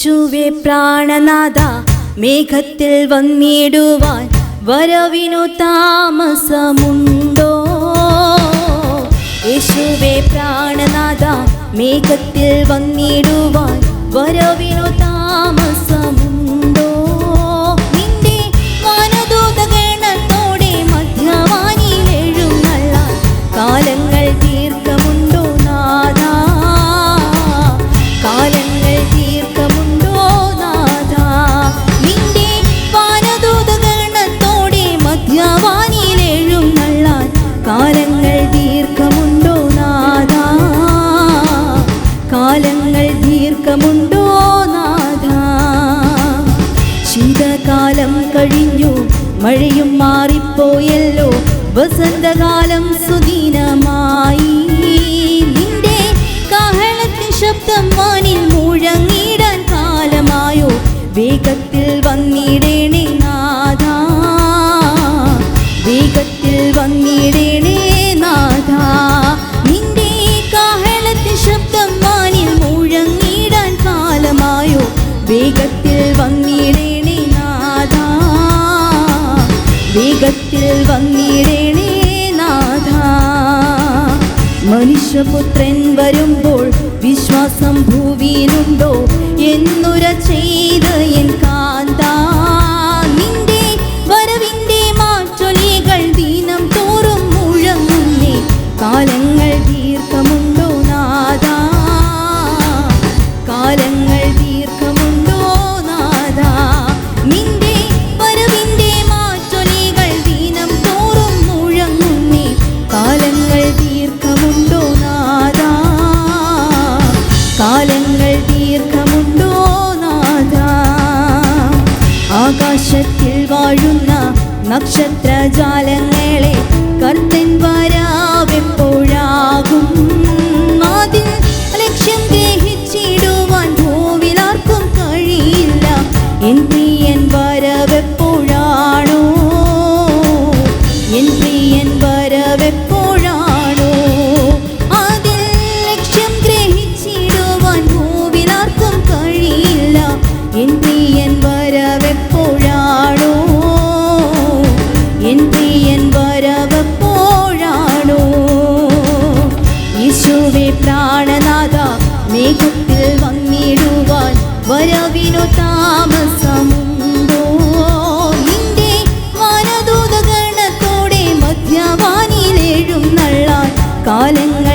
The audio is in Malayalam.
യേശുവേ പ്രാണനാഥ മേഘത്തിൽ വന്നിടുവാൻ വരവിനു താമസമുണ്ടോ? യേശുവേ പ്രാണനാഥ മേഘത്തിൽ വന്നിടുവാൻ വരവിനു താമസമുണ്ടോ? നിന്റെ വാനദൂതഗണത്തോടെ മധ്യവാനിൽ എഴുന്നള്ളാൻ കാലങ്ങൾ ദീർഘമുണ്ടോ നാഥ? കാലങ്ങൾ ദീർഘമുണ്ടോ നാഥ? നിന്റെ വാനദൂതഗണത്തോടെ മധ്യവാനിൽ എഴുന്നള്ളാൻ കാലങ്ങൾ ദീർഘമുണ്ടോ നാഥ? കാലങ്ങൾ ദീർഘമുണ്ടോ നാഥ? ശീതകാലം കഴിഞ്ഞു, മഴയും മാറിപ്പോയല്ലോ, വസന്തകാലം സുദിനമായി. നിന്റെ കാഹളത്തിൻ ശബ്ദം വാനിൽ മുഴങ്ങിടാൻ കാലമായോ? വേഗത്തിൽ വന്നിടേണേ നാഥ, വേഗത്തിൽ വന്നിടേണേ നാഥ. നിന്റെ കാഹളത്തിൻ ശബ്ദം വാനിൽ മുഴങ്ങിടാൻ കാലമായോ? വേഗത്തിൽ വന്നിടേണേ നാഥ, വേഗത്തിൽ വന്നിടേണേ നാഥ. മനുഷ്യപുത്രൻ വരുമ്പോൾ വിശ്വാസം ഭൂവിയിലുണ്ടോ എന്നുര ചെയ്ത എൻ കാന്ത. നിന്റെ വരവിൻ്റെ മാറ്റൊലികൾ ദിനം തോറും മുഴങ്ങുന്നേ, കാലങ്ങൾ ദീർഘമുണ്ടോ നാഥ? കാലങ്ങൾ ദീർഘമുണ്ടോ നാഥ? നിന്റെ വരവിൻ്റെ മാറ്റൊലികൾ ദിനം തോറും മുഴങ്ങുന്നേ, കാലങ്ങൾ ദീർഘമുണ്ടോ നാഥ? കാലങ്ങൾ ദീർഘമുണ്ടോ നാഥ? ആകാശത്തിൽ വാഴുന്ന നക്ഷത്രജാലങ്ങളെ കർത്തൻ വരാവെപ്പോഴാകും? അതിൽ ലക്ഷ്യം ഗ്രഹിച്ചിടുവാൻ ഭൂവിലാർക്കും കഴിയില്ല. എൻ പ്രിയൻ വരവെപ്പോഴാണോ? എൻ പ്രിയൻ വരവെപ്പോഴാണോ? അതിൽ ലക്ഷ്യം ഗ്രഹിച്ചിടുവാൻ ഭൂവിലാർക്കും കഴിയില്ല. എൻ പ്രിയൻ വരവെപ്പോഴാണോ? എൻ പ്രിയൻ വരവെപ്പോഴാണോ? യേശുവേ പ്രാണനാഥ മേഘത്തിൽ വന്നിടുവാൻ വരവിനു താമസമുണ്ടോ? നിന്റെ വാനദൂതഗണത്തോടെ മധ്യവാനിൽ എഴുന്നള്ളാൻ കാലങ്ങൾ